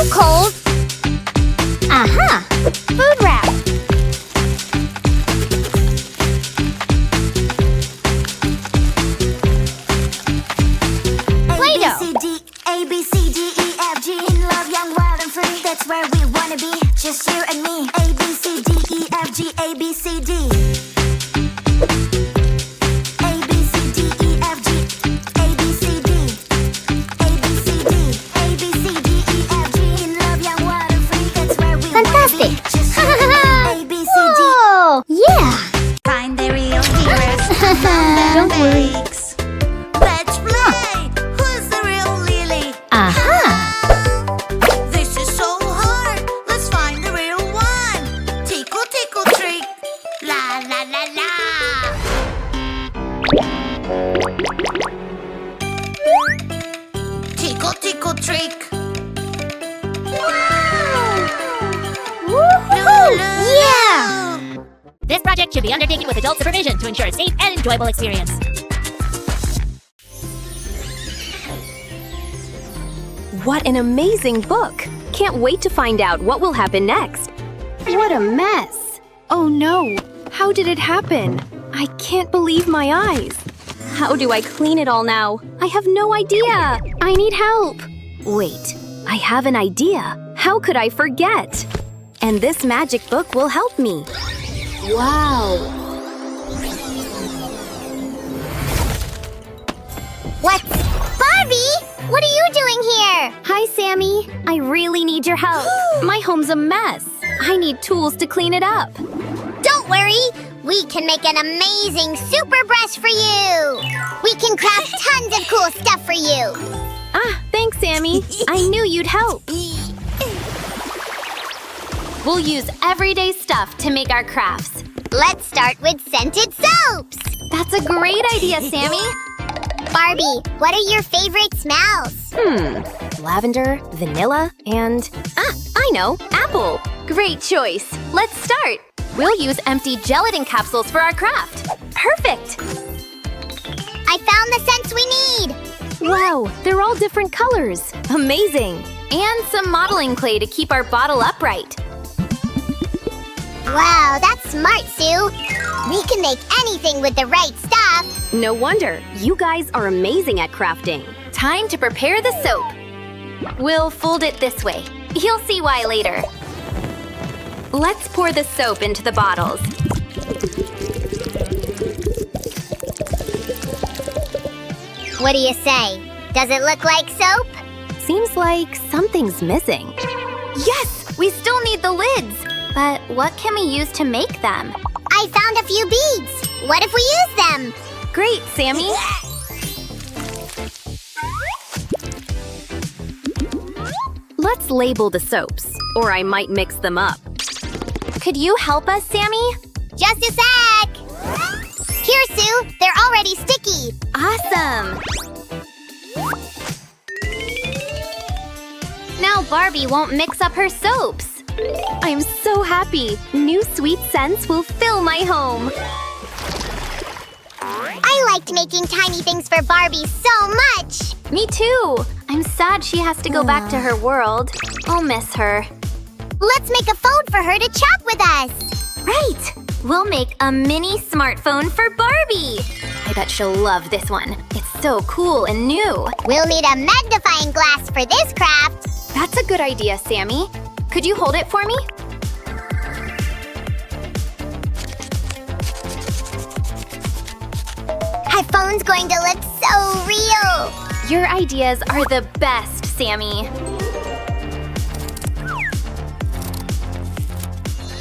so cold. Aha! Food wrap. Play-Doh. A, B, C, D, E, F, G. In love, young, wild, and free. That's where we wanna be. Just you and me. A, B, C, D, E, F, G, A, B, C, D. A, B, C, D, E, F, G. A, B, C, D. A, B, C, D. A, B, C, D, E, F, G. In love, young, wild, and free. That's where we Fantastic. wanna be. Just you and me. A, B, C, D. Oh, yeah. Find the real heroes. Found their Don't worry. fakes. Let's play. Who's the real Lily? Aha! This is so hard. Let's find the real one. Tickle, tickle, trick. La, la, la, la. Tickle, tickle, trick. Woohoo! Yeah! This project should be undertaken with adult supervision to ensure a safe and enjoyable experience. What an amazing book! Can't wait to find out what will happen next. What a mess! Oh no! How did it happen? I can't believe my eyes. How do I clean it all now? I have no idea! I need help! Wait, I have an idea. How could I forget? And this magic book will help me. Wow! What? Barbie! What are you doing here? Hi, Sammy. I really need your help. My home's a mess. I need tools to clean it up. Don't worry. We can make an amazing super brush for you. We can craft tons of cool stuff for you. Ah, thanks, Sammy. I knew you'd help. We'll use everyday stuff to make our crafts. Let's start with scented soaps. That's a great idea, Sammy. Barbie, what are your favorite smells? Lavender, vanilla, and... Ah, I know, apple. Great choice. Let's start. We'll use empty gelatin capsules for our craft. Perfect. I found the scents we need. Wow, they're all different colors. Amazing. And some modeling clay to keep our bottle upright. Wow, that's smart, Sue. We can make anything with the right stuff. No wonder. You guys are amazing at crafting. Time to prepare the soap. We'll fold it this way. You'll see why later. Let's pour the soap into the bottles. What do you say? Does it look like soap? Seems like something's missing. Yes! We still need the lids! But what can we use to make them? I found a few beads. What if we use them? Great, Sammy! Let's label the soaps, or I might mix them up. Could you help us, Sammy? Just a sec. Here, Sue. They're already sticky. Awesome! Now Barbie won't mix up her soaps. I'm so happy. New sweet scents will fill my home. I liked making tiny things for Barbie so much. Me too. I'm sad she has to go back to her world. I'll miss her. Let's make a phone for her to chat with us. Right! We'll make a mini smartphone for Barbie. I bet she'll love this one. It's so cool and new. We'll need a magnifying glass for this craft. That's a good idea, Sammy. Could you hold it for me? Our phone's going to look so real. Your ideas are the best, Sammy.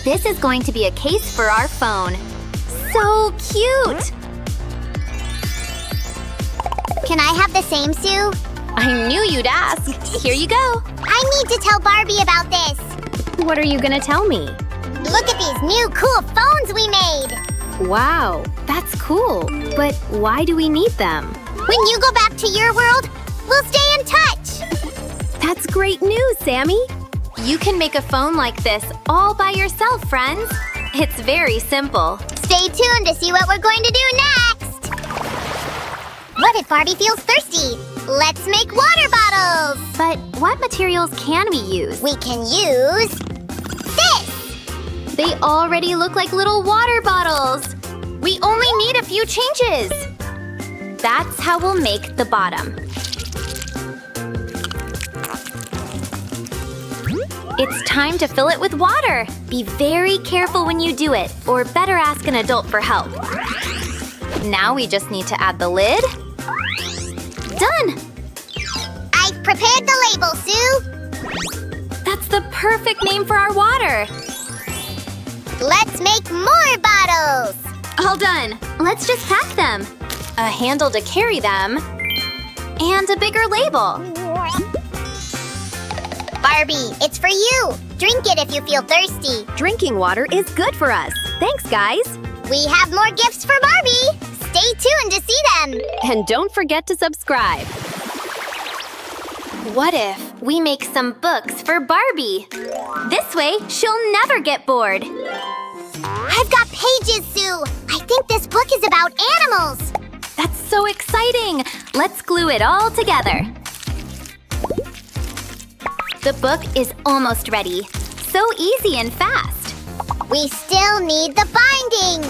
This is going to be a case for our phone. So cute! Can I have the same, Sue? I knew you'd ask. Here you go. I need to tell Barbie about this. What are you gonna tell me? Look at these new cool phones we made. Wow, that's cool. But why do we need them? When you go back to your world, we'll stay in touch. That's great news, Sammy. You can make a phone like this all by yourself, friends. It's very simple. Stay tuned to see what we're going to do next. What if Barbie feels thirsty? Let's make water bottles! But what materials can we use? We can use this! They already look like little water bottles. We only need a few changes. That's how we'll make the bottom. It's time to fill it with water. Be very careful when you do it, or better ask an adult for help. Now we just need to add the lid. Done! I've prepared the label, Sue! That's the perfect name for our water. Let's make more bottles! All done. Let's just pack them. A handle to carry them. And a bigger label. Barbie, it's for you! Drink it if you feel thirsty. Drinking water is good for us. Thanks, guys. We have more gifts for Barbie! Stay tuned to see them! And don't forget to subscribe. What if we make some books for Barbie? This way, she'll never get bored. I've got pages, Sue! I think this book is about animals! That's so exciting! Let's glue it all together. The book is almost ready. So easy and fast. We still need the binding!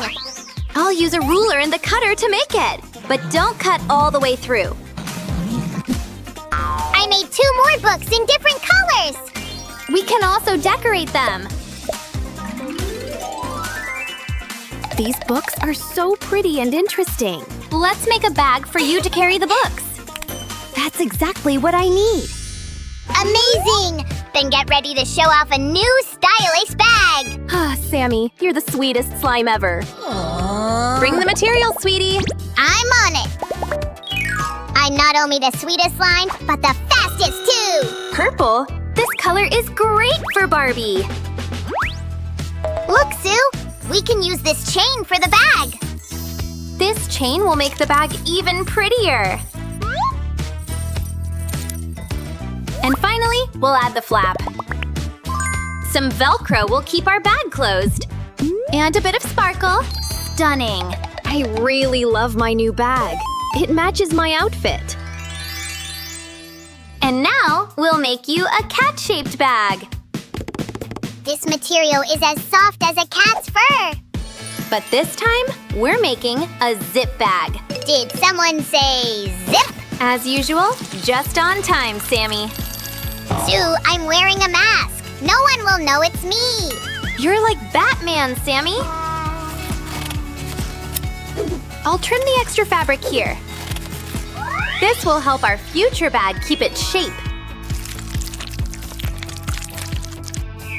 I'll use a ruler and the cutter to make it. But don't cut all the way through. I made 2 more books in different colors! We can also decorate them. These books are so pretty and interesting. Let's make a bag for you to carry the books. That's exactly what I need. Amazing! Then get ready to show off a new stylish bag! Ah, Sammy, you're the sweetest slime ever. Bring the materials, sweetie. I'm on it! I'm not only the sweetest slime, but the fastest too! Purple? This color is great for Barbie. Look, Sue! We can use this chain for the bag! This chain will make the bag even prettier. And finally, we'll add the flap. Some Velcro will keep our bag closed. And a bit of sparkle. Stunning. I really love my new bag. It matches my outfit. And now, we'll make you a cat-shaped bag. This material is as soft as a cat's fur! But this time, we're making a zip bag. Did someone say zip? As usual, just on time, Sammy. Sue, I'm wearing a mask. No one will know it's me. You're like Batman, Sammy. I'll trim the extra fabric here. This will help our future bag keep its shape.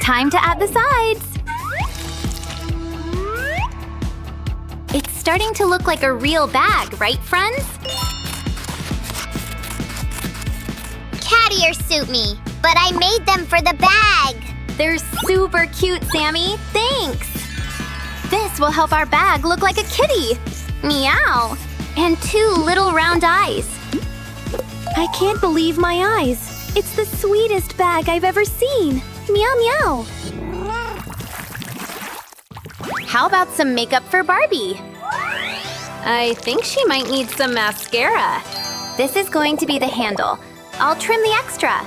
Time to add the sides. It's starting to look like a real bag, right, friends? Cattier suit me, but I made them for the bag. They're super cute, Sammy. Thanks. This will help our bag look like a kitty. Meow. And 2 little round eyes. I can't believe my eyes. It's the sweetest bag I've ever seen. Meow, meow. How about some makeup for Barbie? I think she might need some mascara. This is going to be the handle. I'll trim the extra.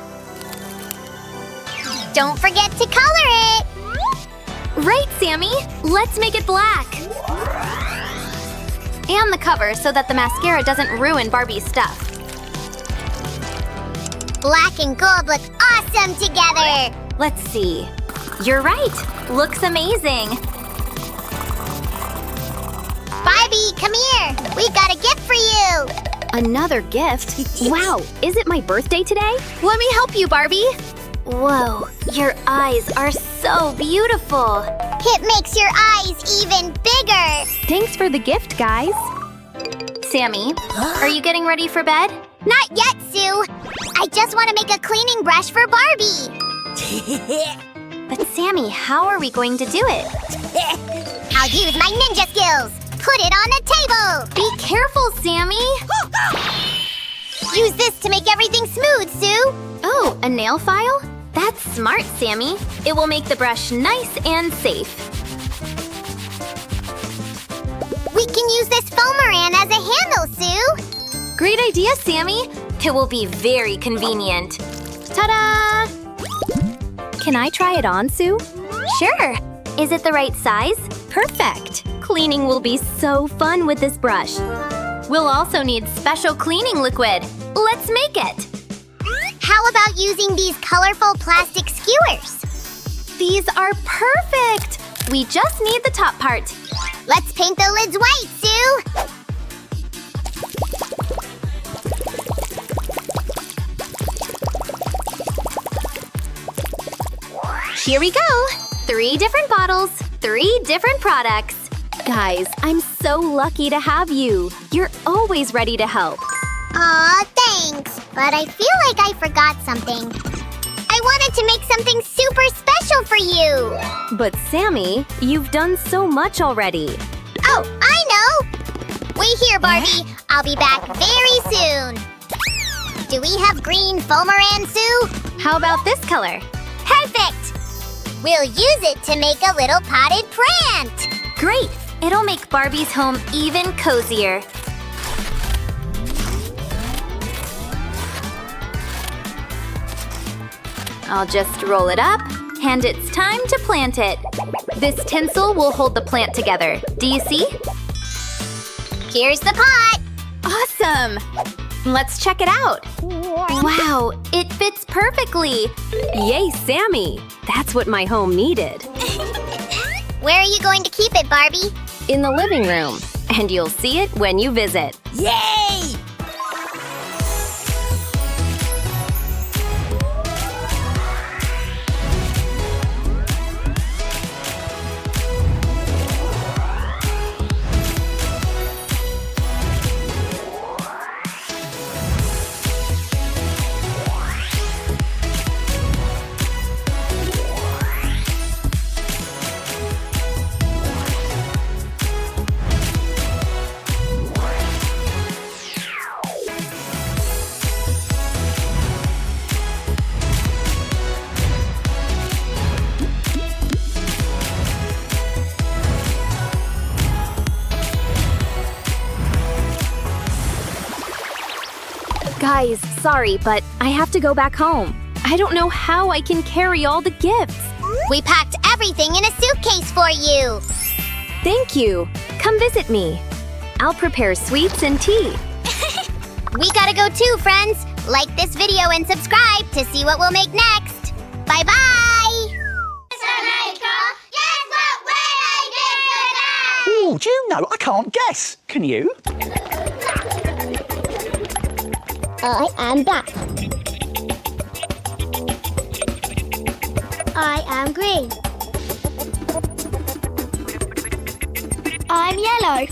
Don't forget to color it! Right, Sammy. Let's make it black. And the cover so that the mascara doesn't ruin Barbie's stuff. Black and gold look awesome together! Let's see. You're right. Looks amazing. Barbie, come here! We got a gift for you! Another gift? Wow, is it my birthday today? Let me help you, Barbie. Whoa, your eyes are so beautiful. It makes your eyes even bigger! Thanks for the gift, guys. Sammy, are you getting ready for bed? Not yet, Sue! I just want to make a cleaning brush for Barbie! But Sammy, how are we going to do it? I'll use my ninja skills! Put it on the table! Be careful, Sammy! Use this to make everything smooth, Sue! Oh, a nail file? That's smart, Sammy. It will make the brush nice and safe. We can use this foameran as a handle, Sue! Great idea, Sammy! It will be very convenient. Ta-da! Can I try it on, Sue? Sure. Is it the right size? Perfect. Cleaning will be so fun with this brush. We'll also need special cleaning liquid. Let's make it. How about using these colorful plastic skewers? These are perfect. We just need the top part. Let's paint the lids white, Sue! Here we go. 3 different bottles, 3 different products. Guys, I'm so lucky to have you. You're always ready to help. Aw, thanks. But I feel like I forgot something. I wanted to make something super special for you. But Sammy, you've done so much already. Oh, I know! Wait here, Barbie. I'll be back very soon. Do we have green foameran, Sue? How about this color? Perfect! We'll use it to make a little potted plant. Great! It'll make Barbie's home even cozier. I'll just roll it up, and it's time to plant it. This tinsel will hold the plant together. Do you see? Here's the pot. Awesome! Let's check it out. Wow, it fits perfectly. Yay, Sammy! That's what my home needed. Where are you going to keep it, Barbie? In the living room. And you'll see it when you visit. Yay! Guys, sorry, but I have to go back home. I don't know how I can carry all the gifts. We packed everything in a suitcase for you. Thank you. Come visit me. I'll prepare sweets and tea. We gotta go too, friends. Like this video and subscribe to see what we'll make next. Bye-bye! Mr. Maker, guess what way I did today? Oh, do you know? I can't guess. Can you? I am black. I am green. I'm yellow.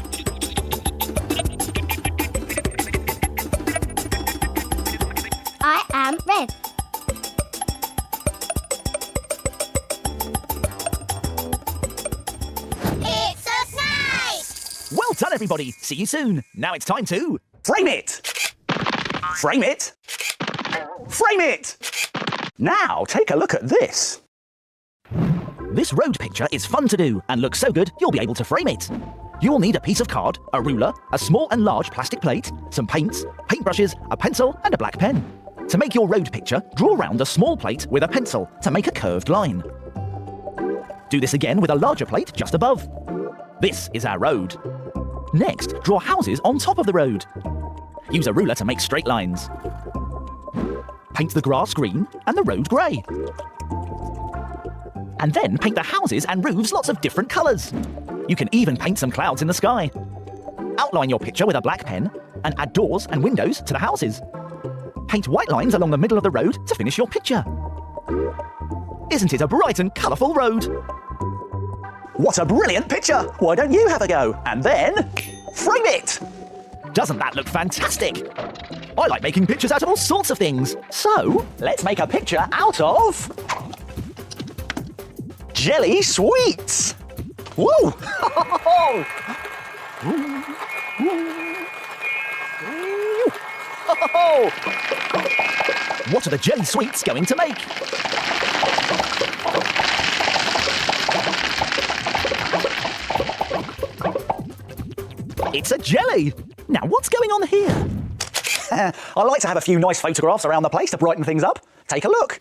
I am red. It's a snake! Well done, everybody. See you soon. Now it's time to frame it. Frame it. Frame it. Now take a look at this. This road picture is fun to do and looks so good you'll be able to frame it. You'll need a piece of card, a ruler, a small and large plastic plate, some paints, paintbrushes, a pencil and a black pen. To make your road picture, draw round a small plate with a pencil to make a curved line. Do this again with a larger plate just above. This is our road. Next, draw houses on top of the road. Use a ruler to make straight lines. Paint the grass green and the road grey. And then paint the houses and roofs lots of different colours. You can even paint some clouds in the sky. Outline your picture with a black pen and add doors and windows to the houses. Paint white lines along the middle of the road to finish your picture. Isn't it a bright and colourful road? What a brilliant picture! Why don't you have a go? And then frame it! Doesn't that look fantastic? I like making pictures out of all sorts of things. So, let's make a picture out of jelly sweets. Woo! What are the jelly sweets going to make? It's a jelly. Now, what's going on here? I like to have a few nice photographs around the place to brighten things up. Take a look.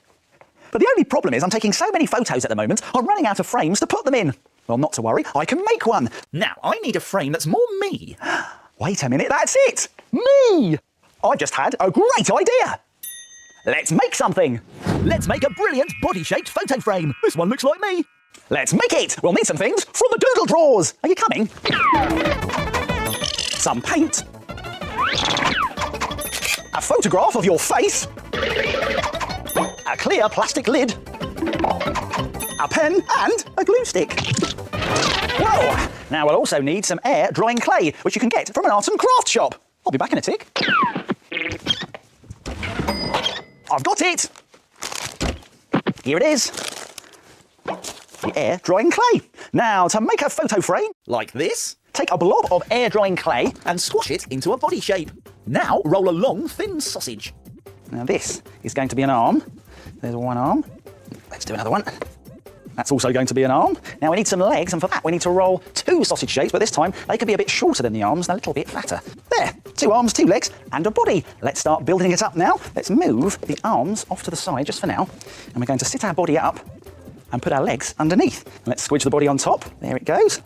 But the only problem is I'm taking so many photos at the moment, I'm running out of frames to put them in. Well, not to worry, I can make one. Now, I need a frame that's more me. Wait a minute, that's it! Me! I just had a great idea! Let's make something! Let's make a brilliant body-shaped photo frame. This one looks like me. Let's make it! We'll need some things from the doodle drawers. Are you coming? Some paint. A photograph of your face. A clear plastic lid. A pen and a glue stick. Whoa! Now we'll also need some air drying clay, which you can get from an art and craft shop. I'll be back in a tick. I've got it! Here it is. The air drying clay. Now, to make a photo frame, like this, take a blob of air drying clay and squash it into a body shape. Now, roll a long, thin sausage. Now this is going to be an arm. There's one arm. Let's do another one. That's also going to be an arm. Now we need some legs, and for that we need to roll 2 sausage shapes, but this time they could be a bit shorter than the arms and a little bit flatter. There, 2 arms, 2 legs, and a body. Let's start building it up now. Let's move the arms off to the side just for now, and we're going to sit our body up and put our legs underneath. Let's squidge the body on top. There it goes.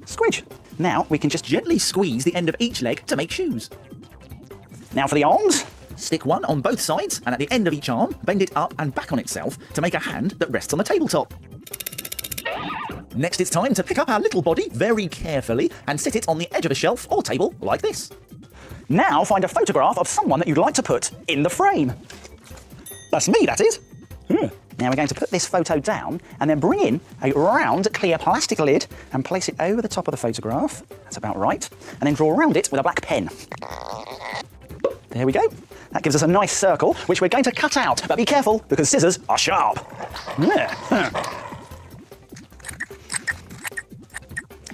Squidge. Now we can just gently squeeze the end of each leg to make shoes. Now for the arms. Stick one on both sides, and at the end of each arm, bend it up and back on itself to make a hand that rests on the tabletop. Next, it's time to pick up our little body very carefully and sit it on the edge of a shelf or table like this. Now find a photograph of someone that you'd like to put in the frame. That's me, that is. Now we're going to put this photo down and then bring in a round, clear plastic lid and place it over the top of the photograph. That's about right. And then draw around it with a black pen. There we go. That gives us a nice circle, which we're going to cut out. But be careful, because scissors are sharp.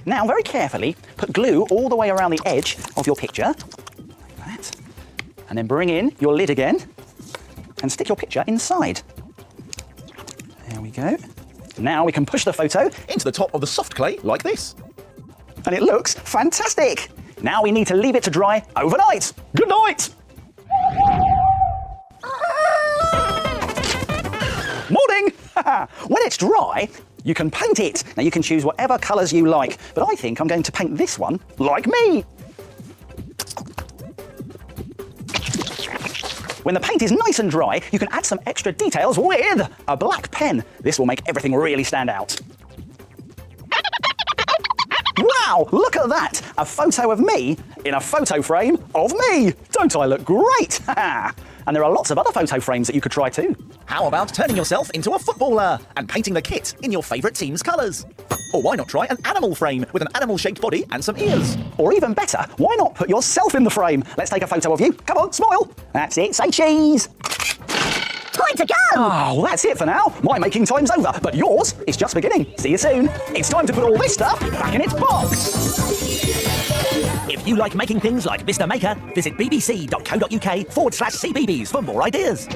Now, very carefully, put glue all the way around the edge of your picture, like that. And then bring in your lid again and stick your picture inside. There we go. Now we can push the photo into the top of the soft clay like this. And it looks fantastic. Now we need to leave it to dry overnight. Good night. Morning! When it's dry, you can paint it. Now you can choose whatever colours you like, but I think I'm going to paint this one like me. When the paint is nice and dry, you can add some extra details with a black pen. This will make everything really stand out. Wow, look at that! A photo of me in a photo frame of me! Don't I look great? And there are lots of other photo frames that you could try too. How about turning yourself into a footballer and painting the kit in your favourite team's colours? Or why not try an animal frame with an animal-shaped body and some ears? Or even better, why not put yourself in the frame? Let's take a photo of you. Come on, smile. That's it, say cheese. Time to go! Oh, well, that's it for now. My making time's over, but yours is just beginning. See you soon. It's time to put all this stuff back in its box. If you like making things like Mr. Maker, visit bbc.co.uk/CBeebies for more ideas.